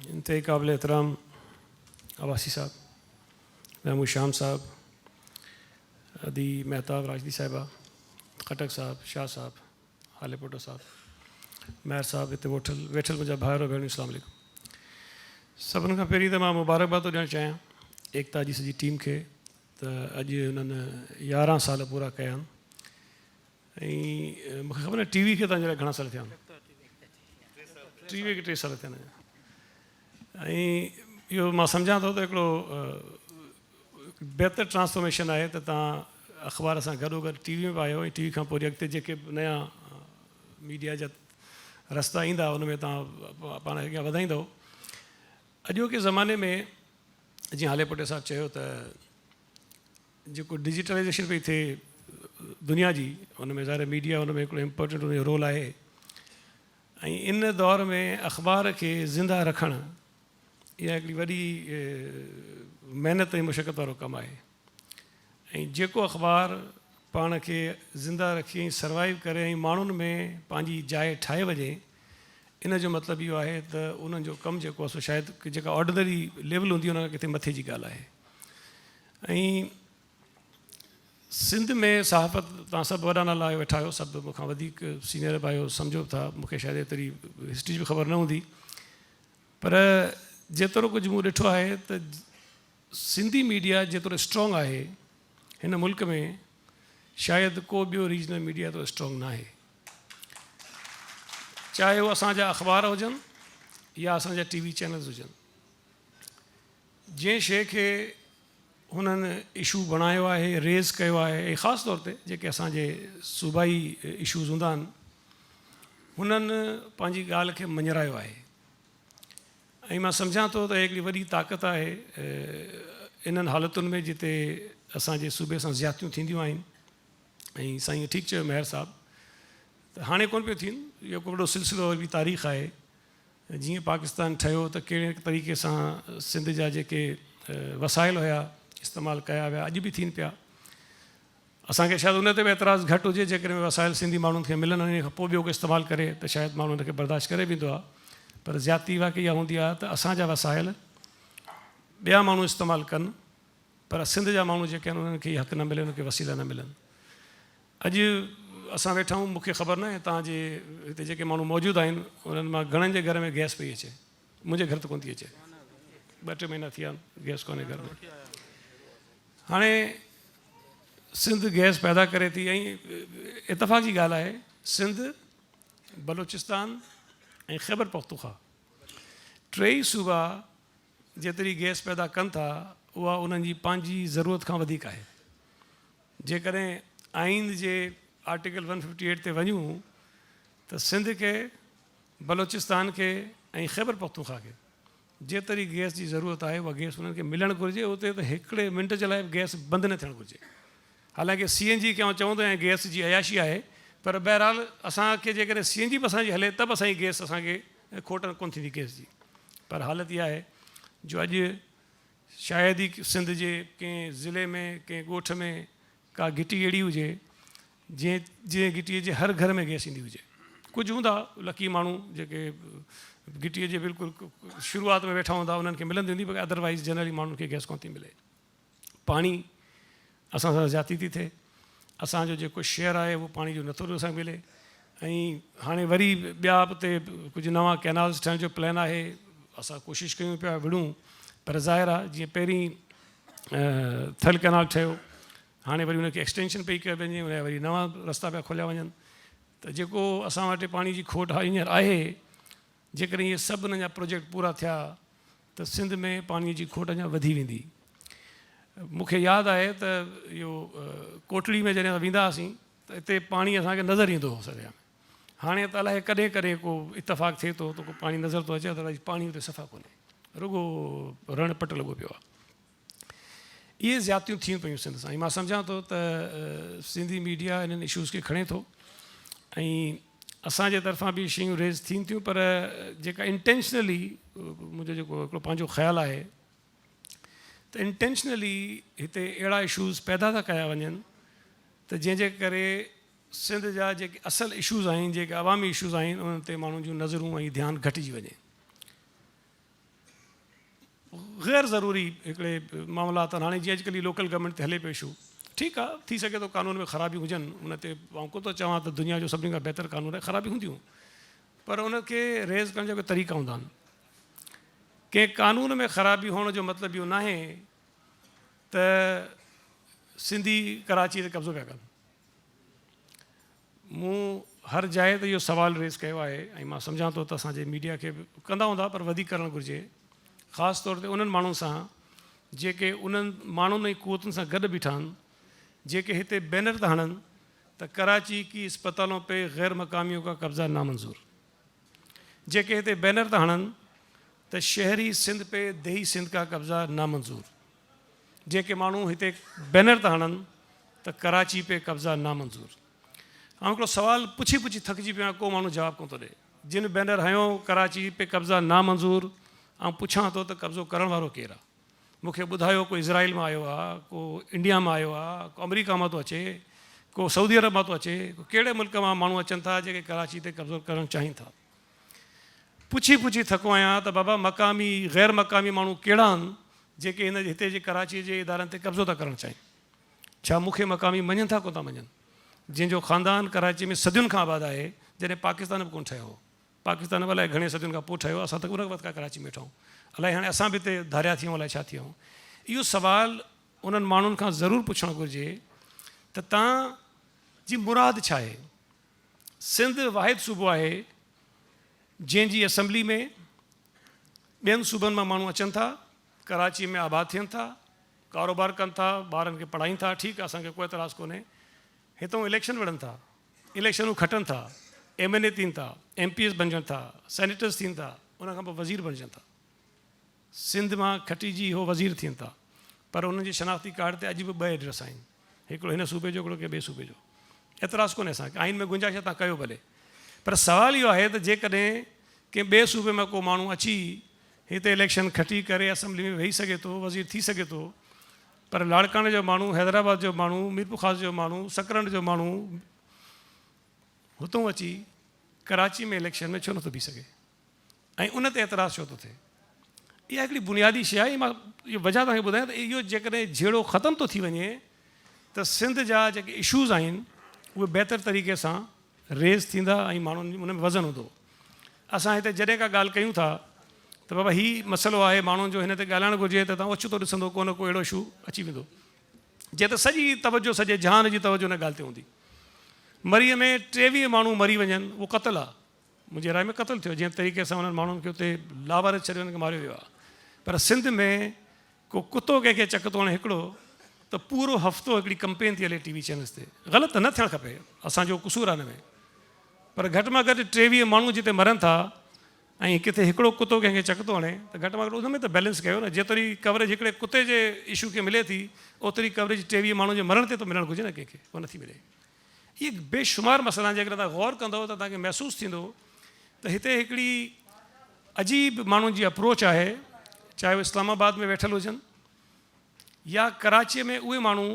इंतहाई काबिल एहतराम अवासी साहब, महमूद शाम साहब, अदी मेहताब राजदी साहिबा, खटक साहब, शाह साहब, हाले पोटो साहब, महर साहब, इतने वेठल मुंहिंजा भाउर भेणियूं, अस्सलाम वालेकुम। सभिनि खां पहिरीं त मां मुबारकबाद थो ॾियणु चाहियां एकता जी सॼी टीम खे त अॼु हुननि 11 साल पूरा कया आहिनि। ऐं मूंखे ख़बर न टीवी खे तव्हांजे लाइ घणा साल थिया आहिनि? टीवी खे 3 साल थिया आहिनि। ऐं इहो मां सम्झां थो त हिकिड़ो बहितर ट्रांसफॉर्मेशन आहे त तव्हां अख़बार सां गॾोगॾु टीवी में बि आहियो ऐं टीवी खां पोइ अॻिते जेके नया मीडिया जा रस्ता ईंदा उन में तव्हां पाण अॻियां वधाईंदव। अॼोके ज़माने में जीअं हाले पोटे साहब चयो त जेको डिजिटलाइज़ेशन पई थिए दुनिया जी, उन में ज़ाहिर मीडिया उन में हिकिड़ो इम्पोर्टेंट उनजो रोल आहे। ऐं इन दौर में अख़बार खे ज़िंदा रखणु इहा हिकिड़ी वॾी महिनत ऐं मुशक़त वारो कमु आहे। ऐं जेको अख़बार पाण खे ज़िंदा रखी ऐं सर्वाइव करे ऐं माण्हुनि में पंहिंजी जाइ ठाहे वञे, इन जो मतिलबु इहो आहे त उन्हनि जो कमु जेको आहे सो शायदि जेका ऑर्डिनरी लेवल हूंदी उन खां किथे मथे जी ॻाल्हि आहे। ऐं सिंध में सहाफ़त तव्हां सभु वॾा नाला आहियो, वेठा आहियो, सभु मूंखां वधीक सीनियर बि आहियो, सम्झो था, मूंखे शायदि एतिरी हिस्ट्री बि ख़बर न हूंदी, पर जेतिरो कुझु मूं ॾिठो आहे त सिंधी मीडिया जेतिरो स्ट्रॉन्ग आहे हिन मुल्क में, शायदि को ॿियो रीजनल मीडिया एतिरो स्ट्रॉन्ग न आहे। चाहे उहे असांजा अख़बार हुजनि या असांजा टीवी चैनल्स हुजनि, जंहिं शइ खे हुननि इशू बणायो आहे, रेज़ कयो आहे, ऐं ख़ासि तौर ते जेके असांजे सूबाई इशूज़ हूंदा आहिनि हुननि पंहिंजी ॻाल्हि खे मञरायो आहे। ऐं मां सम्झां थो त हिकिड़ी वॾी ताक़त आहे इन्हनि हालतुनि में जिते असांजे सूबे सां ज़्यादतियूं थींदियूं आहिनि। ऐं साईं ठीकु चयो महर साहब त हाणे कोन पियो थियनि, इहो को वॾो सिलसिलो बि तारीख़ आहे। जीअं पाकिस्तान ठहियो त कहिड़े तरीक़े सां सिंध जा जेके वसाइल हुया इस्तेमालु कया विया, अॼु बि थियनि पिया। असांखे शायदि उन ते बि एतिराज़ु घटि हुजे, जेकॾहिं वसाइल सिंधी माण्हुनि खे मिलनि उन खां पोइ ॿियो को इस्तेमालु करे त शायदि माण्हू उनखे बर्दाश्त करे वेंदो आहे। पर ज़्यादती वाक़ई इहा हूंदी आहे त असांजा वसाइल ॿिया माण्हू इस्तेमालु कनि, पर सिंध जा माण्हू जेके आहिनि उन्हनि खे हक़ न मिले, उनखे वसीला न मिलनि। अॼु असां वेठा आहियूं, मूंखे ख़बर न आहे तव्हांजे हिते जेके माण्हू मौजूदु आहिनि उन्हनि मां घणनि जे घर में गैस पई अचे। मुंहिंजे घर त कोन थी अचे, 2-3 महीना थी विया आहिनि गैस कोन्हे घर में। हाणे सिंध गैस पैदा करे थी, ऐं इतफ़ाक़ जी ॻाल्हि आहे सिंध, बलोचिस्तान ऐं ख़ैबर पख्तूनख्वा 3 सूबा जेतिरी गैस पैदा कनि था उहा उन्हनि जी पंहिंजी ज़रूरत खां वधीक आहे। जेकॾहिं आईन जे आर्टिकल 158 ते वञूं त सिंध खे, बलोचिस्तान खे ऐं ख़ैबर पख्तूनख्वा खे जेतिरी गैस जी ज़रूरत आहे उहा गैस उन्हनि खे मिलणु घुरिजे। उते त हिकिड़े मिंट जे लाइ गैस बंदि न थियणु घुरिजे। हालांकि CNG खे आउं चवंदो आहियां गैस जी अयाशी आहे, पर बहरहाल असांखे जेकॾहिं CNG बि असांजी हले त बि असांजी गैस असांखे खोट कोन थींदी गैस जी। पर हालति इहा आहे जो अॼु शायदि ई सिंध जे कंहिं ज़िले में, कंहिं ॻोठ में का घिटी अहिड़ी हुजे जंहिं घिटीअ जे हर घर में गैस ईंदी हुजे। कुझु हूंदा लकी माण्हू जेके घिटीअ जे बिल्कुलु शुरूआति में वेठा हूंदा, उन्हनि खे मिलंदी हूंदी, पर अदरवाइज़ जनरली माण्हुनि खे गैस कोन थी मिले। पाणी असां सां ज़्यादती थी थिए, असांजो जेको शेयर आहे उहो पाणी जो नथो असांखे मिले। ऐं हाणे वरी ॿिया उते कुझु नवां कैनाल्स ठहिण जो प्लान आहे, असां कोशिशि कयूं पिया विढ़ूं, पर ज़ाहिर आहे जीअं पहिरीं थल कैनाल ठहियो, हाणे वरी हुनखे एक्सटेंशन पई कई वञे, उनजा वरी नवां रस्ता पिया खोलिया वञनि। त जेको असां वटि पाणी जी खोट हींअर आहे, जेकॾहिं इहे सभु हुननि जा प्रोजेक्ट पूरा थिया त सिंध में पाणीअ जी खोट अञा वधी वेंदी। मूंखे यादि आहे त इहो कोटड़ी में जॾहिं वेंदा हुआसीं त हिते पाणी असांखे नज़र ईंदो हो सॼा में। हाणे त अलाए कॾहिं कॾहिं को इतफ़ाक़ थिए थो त को पाणी नज़र थो अचे, अदरवाइज़ पाणी हुते सफ़ा कोन्हे, रुॻो रण पट लॻो पियो आहे। इहे ज़्यादतियूं थियूं पियूं सिंध सां। ऐं मां सम्झां थो त सिंधी मीडिया इन्हनि इशूज़ खे खणे थो ऐं असांजे तरफ़ां बि शयूं रेज़ थियनि थियूं, पर जेका इंटेंशनली मुंहिंजो जेको हिकिड़ो पंहिंजो ख़्यालु आहे त इंटेंशनली हिते अहिड़ा इशूज़ पैदा था कया वञनि त जंहिंजे करे सिंध जा जेके असल इशूज़ आहिनि, जेके अवामी इशूज़ आहिनि, उन्हनि ते माण्हुनि जूं नज़रूं ऐं ध्यानु घटिजी वञे। ग़ैर ज़रूरी हिकिड़े मामलात आहिनि। हाणे जीअं अॼुकल्ह लोकल गवर्नमेंट ते हले पियो इशू, ठीकु आहे, थी सघे थो कानून में ख़राबी हुजनि, उन ते मां को थो चवां त दुनिया जो सभिनी खां बहितर कानून आहे, ख़राबी हूंदियूं, पर उनखे रेज़ करण जा बि तरीक़ा हूंदा आहिनि। कंहिं कानून में ख़राबी हुअण जो मतिलबु इहो न आहे त सिंधी कराची ते कब्ज़ो पिया कनि। मूं हर जाइ ते इहो सुवालु रेज़ कयो आहे ऐं मां सम्झां थो त असांजे मीडिया खे बि कंदा हूंदा, पर वधीक करणु घुरिजे, ख़ासि तौर ते उन्हनि माण्हुनि सां जेके उन्हनि माण्हुनि ऐं क़ुवतुनि सां गॾु बीठा आहिनि, जेके हिते बैनर था हणनि त कराची की अस्पतालों पे गैर मकामियों का कब्ज़ा नामंजूर, जेके हिते बैनर था हणनि त शहरी सिंध पे देही सिंध का कब्ज़ा नामंजूर, जेके माण्हू हिते बैनर था हणनि त कराची पे कब्ज़ा नामंजूर। ऐं हिकिड़ो सुवालु पुछी पुछी थकिजी पियो आहियां, को माण्हू जवाबु कोन थो ॾे। जिन बैनर हयो कराची पे कब्ज़ा नामंजूर, ऐं पुछां थो त कब्ज़ो करण वारो केरु आहे। मूंखे ॿुधायो को इज़राइल मां आयो आहे, को इंडिया मां आयो आहे, को अमेरिका मां थो अचे, को सऊदी अरब मां थो अचे, को कहिड़े मुल्क मां माण्हू अचनि था जेके कराची ते कब्ज़ो करणु चाहिनि था। पुछी पुछी थको आहियां त बाबा मक़ामी ग़ैर मक़ामी माण्हू कहिड़ा आहिनि जेके हिन हिते जे कराची जे इदारनि ते कब्ज़ो था करणु चाहिनि। छा मूंखे मक़ामी मञनि था, कोन था मञनि? जंहिंजो ख़ानदान कराची में सदियुनि खां आबाद आहे, जॾहिं पाकिस्तान बि कोन ठहियो हो, पाकिस्तान बि अलाए घणे सदियुनि खां पोइ ठहियो, असां त उन वक़्त खां कराची में ठहूं, अलाए हाणे असां बि हिते धारिया थियूं, अलाए छा थियूं। इहो सुवालु उन्हनि माण्हुनि खां ज़रूरु पुछणु घुरिजे त तव्हांजी मुराद छा आहे। सिंध वाहिद सूबो आहे जंहिंजी असैम्बली में ॿियनि सूबनि मां माण्हू अचनि था, कराची में आबाद थियनि था, कारोबार कनि था, ॿारनि खे पढ़ाइनि था, ठीकु आहे, असांखे कोई एतराज़ कोन्हे। हितां इलेक्शन लड़नि था, इलेक्शनूं खटनि था, MNA थियनि था, MPS बणजनि था, सेनेटर्स थियनि था, उनखां पोइ वज़ीर बणजनि था। सिंध मां खटिजी हो वज़ीर थियनि था, पर उन्हनि जी शनाख़्ती कार्ड ते अॼु बि 2 एड्रेस आहिनि, हिकिड़ो हिन सूबे जो, हिकिड़ो कंहिं ॿिए सूबे जो। एतराज़ कोन्हे असांखे, आइन में गुंजाइश तव्हां कयो भले, पर सुवालु इहो आहे त जेकॾहिं कंहिं ॿिए सूबे में को माण्हू अची हिते इलेक्शन खटी करे असैम्बली में वेही सघे थो, वज़ीर थी सघे थो, पर लाड़काने जो माण्हू, हैदराबाद जो माण्हू, मीरपुर ख़ास जो माण्हू, सकरंड जो माण्हू हुतों अची कराची में इलेक्शन में छो नथो बीह सघे ऐं उन ते एतराज़ छो थो थिए? इहा हिकिड़ी बुनियादी शइ आहे। मां इहो वजह तव्हांखे ॿुधायां त इहो जेकॾहिं जहिड़ो ख़तमु थो थी वञे त सिंध जा जेके इशूज़ आहिनि उहे बहितर तरीक़े सां रेज़ थींदा ऐं माण्हुनि उन में वज़न हूंदो। असां हिते जॾहिं का ॻाल्हि कयूं था त बाबा हीउ मसइलो आहे, माण्हुनि जो हिन ते ॻाल्हाइणु घुरिजे, त तव्हां ओचितो ॾिसंदो को न को अहिड़ो इशू अची वेंदो जंहिं त सॼी तवजो, सॼे जहान जी तवजो हुन ॻाल्हि ते हूंदी। मरीअ में 23 माण्हू मरी वञनि, उहो क़तलु आहे, मुंहिंजे राय में क़तलु थियो, जंहिं तरीक़े सां उन्हनि माण्हुनि खे हुते लावारिस छॾे हुननि खे मारियो वियो आहे। पर सिंध में को कुतो कंहिंखे चक थो हणे हिकिड़ो त पूरो हफ़्तो हिकिड़ी कंपेन थी हले TV चैनल्स ते। ग़लति त न थियणु खपे, असांजो क़सूरु आहे हिन में, पर घटि में घटि 23 माण्हू जिते मरनि था ऐं किथे हिकिड़ो कुतो कंहिंखे चक थो हणे, त घटि में घटि उन में त बैलेंस कयो न। जेतिरी कवरेज हिकिड़े कुते जे इशू खे मिले थी, ओतिरी कवरेज 23 माण्हू जे मरण ते त मिलणु घुरिजे न, कंहिंखे उहो नथी मिले। इहे बेशुमार मसइला आहिनि, जेकॾहिं तव्हां गौर कंदव त तव्हांखे महसूसु थींदो त हिते हिकिड़ी अजीब माण्हुनि जी अप्रोच आहे, चाहे उहे इस्लामाबाद में वेठल हुजनि या कराचीअ में उहे माण्हू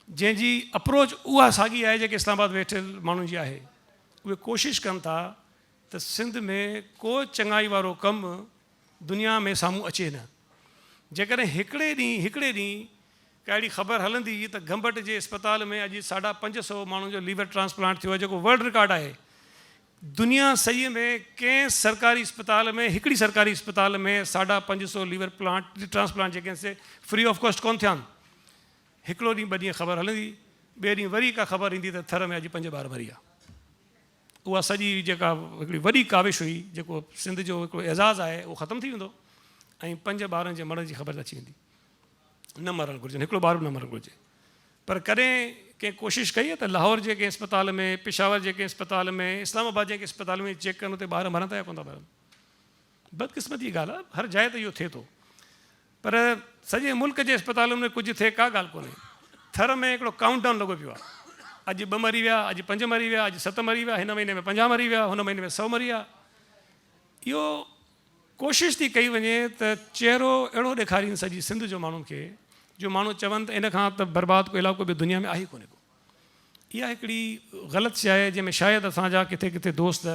जंहिंजी अप्रोच उहा साॻी आहे जेके इस्लामाबाद वेठल माण्हुनि जी आहे। उहे कोशिशि कनि था त सिंध में को चङाई वारो कमु दुनिया में साम्हूं अचे न। जेकॾहिं हिकिड़े ॾींहुं का अहिड़ी ख़बर हलंदी त गंबट जे अस्पताल में अॼु 550 माण्हुनि जो लीवर ट्रांसप्लांट थियो आहे, जेको वर्ल्ड रिकॉर्ड आहे। दुनिया सही में कंहिं सरकारी अस्पताल में, हिकिड़ी सरकारी अस्पताल में 550 लीवर ट्रांसप्लांट जेके आहिनि से फ्री ऑफ कॉस्ट कोन थिया आहिनि। हिकिड़ो ॾींहुं 2 ॾींहं ख़बर हलंदी, ॿिए ॾींहुं वरी का ख़बर ईंदी त थर में अॼु 5 ॿार मरी आहे। उहा सॼी जेका हिकिड़ी वॾी काविश हुई, जेको सिंध जो हिकिड़ो एज़ाज़ु आहे, उहो ख़तमु थी वेंदो ऐं 5 ॿारनि जे मरण जी ख़बर अची वेंदी। न मरणु घुरिजे, हिकिड़ो ॿार बि न मरणु घुरिजे। पर कॾहिं कंहिं कोशिशि कई आहे त लाहौर जे कंहिं अस्पताल में, पेशावर जे कंहिं अस्पताल में, इस्लामाबाद जे कंहिं अस्पताल में चेक कनि, उते ॿार मरनि था या कोन था मरनि? बदकिस्मती जी ॻाल्हि आहे, हर जाइ ते इहो थिए थो, पर सॼे मुल्क जे अस्पतालुनि में कुझु थिए का ॻाल्हि कोन्हे। थर में हिकिड़ो काउंट डाउन लॻो पियो आहे, अॼु 2 मरी विया, अॼु 5 मरी विया, अॼु 7 मरी विया, हिन महीने में 50 मरी विया, हुन महीने में 100 मरी विया। इहो कोशिशि थी कई वञे त चहिरो अहिड़ो ॾेखारीनि सॼी सिंध जो माण्हुनि खे, जो माण्हू चवनि त इन खां त बर्बाद को इलाइक़ो बि दुनिया में आहे कोन्हे को। इहा हिकिड़ी ग़लति शइ आहे जंहिंमें शायदि असांजा किथे किथे दोस्त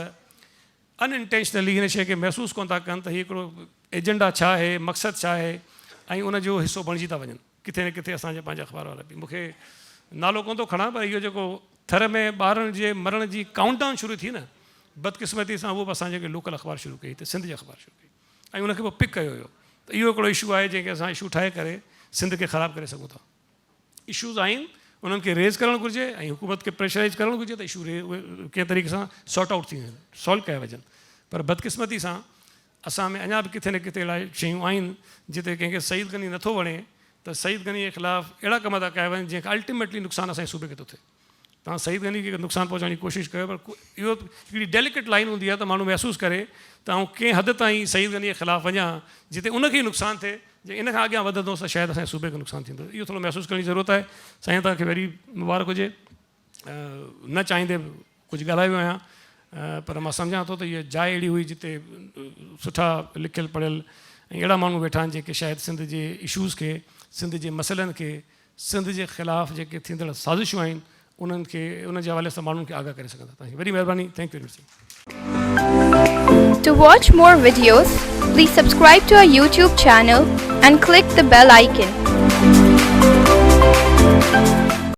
अनइंटेंशनली हिन शइ खे महसूसु कोन था कनि त हीउ हिकिड़ो एजेंडा छा आहे, मक़सदु छा आहे। ऐं उनजो हिसो बणिजी था वञनि किथे न किथे असांजे पंहिंजा अख़बार वारा बि। मूंखे नालो कोन थो खणा पर इहो जेको थर में ॿारनि जे मरण जी काउंटडाउन शुरू थी न, बदकिस्मती सां उहो बि असां जेके लोकल अख़बार शुरू कई त सिंध जे अख़बार शुरू कई ऐं उनखे पोइ पिक कयो हुयो। त इहो हिकिड़ो इशू आहे जंहिंखे असां इशू ठाहे करे सिंध खे ख़राबु करे सघूं था। इशूज़ आहिनि, उन्हनि खे रेज़ करणु घुरिजे ऐं हुकूमत खे प्रेशराइज़ करणु घुरिजे त इशू कंहिं तरीक़े सां सॉर्ट आउट थी वञनि, सॉल्व कया वञनि। पर बदकिस्मती सां असां में अञा बि किथे न किथे अहिड़ा शयूं आहिनि जिते कंहिंखे सईद गनी नथो वणे त सईद गनी जे ख़िलाफ़ु अहिड़ा कम था कया वञनि जंहिंखे अल्टीमेटली नुक़सानु असांजे सूबे खे थो थिए। तव्हां सईद गनी खे नुक़सानु पहुचाइण जी कोशिशि कयो, पर इहो हिकिड़ी डेलिकेट लाइन हूंदी आहे त माण्हू महसूसु करे त आउं कंहिं हद ताईं सईद गनी जे ख़िलाफ़ु वञा जिते उनखे ई नुक़सानु थिए, जे इन खां अॻियां वधंदो त शायदि असांजे सूबे खे नुक़सानु थींदो। इहो थोरो महसूसु करण जी ज़रूरत आहे। साईं तव्हांखे वरी मुबारक हुजे। न चाहींदे कुझु ॻाल्हायो आहियां, पर मां सम्झां थो त इहा जाइ अहिड़ी हुई जिते सुठा लिखियलु पढ़ियलु ऐं अहिड़ा माण्हू वेठा आहिनि जेके शायदि सिंध जे इशूज़ खे, सिंध जे मसइलनि खे, सिंध जे ख़िलाफ़ु जेके थींदड़ साज़िशूं आहिनि उन्हनि खे, उन जे हवाले सां माण्हुनि खे आगाह करे सघंदा। तव्हांजी वॾी महिरबानी। Thank U very much. To watch more videos, please subscribe to our YouTube channel and click the bell icon.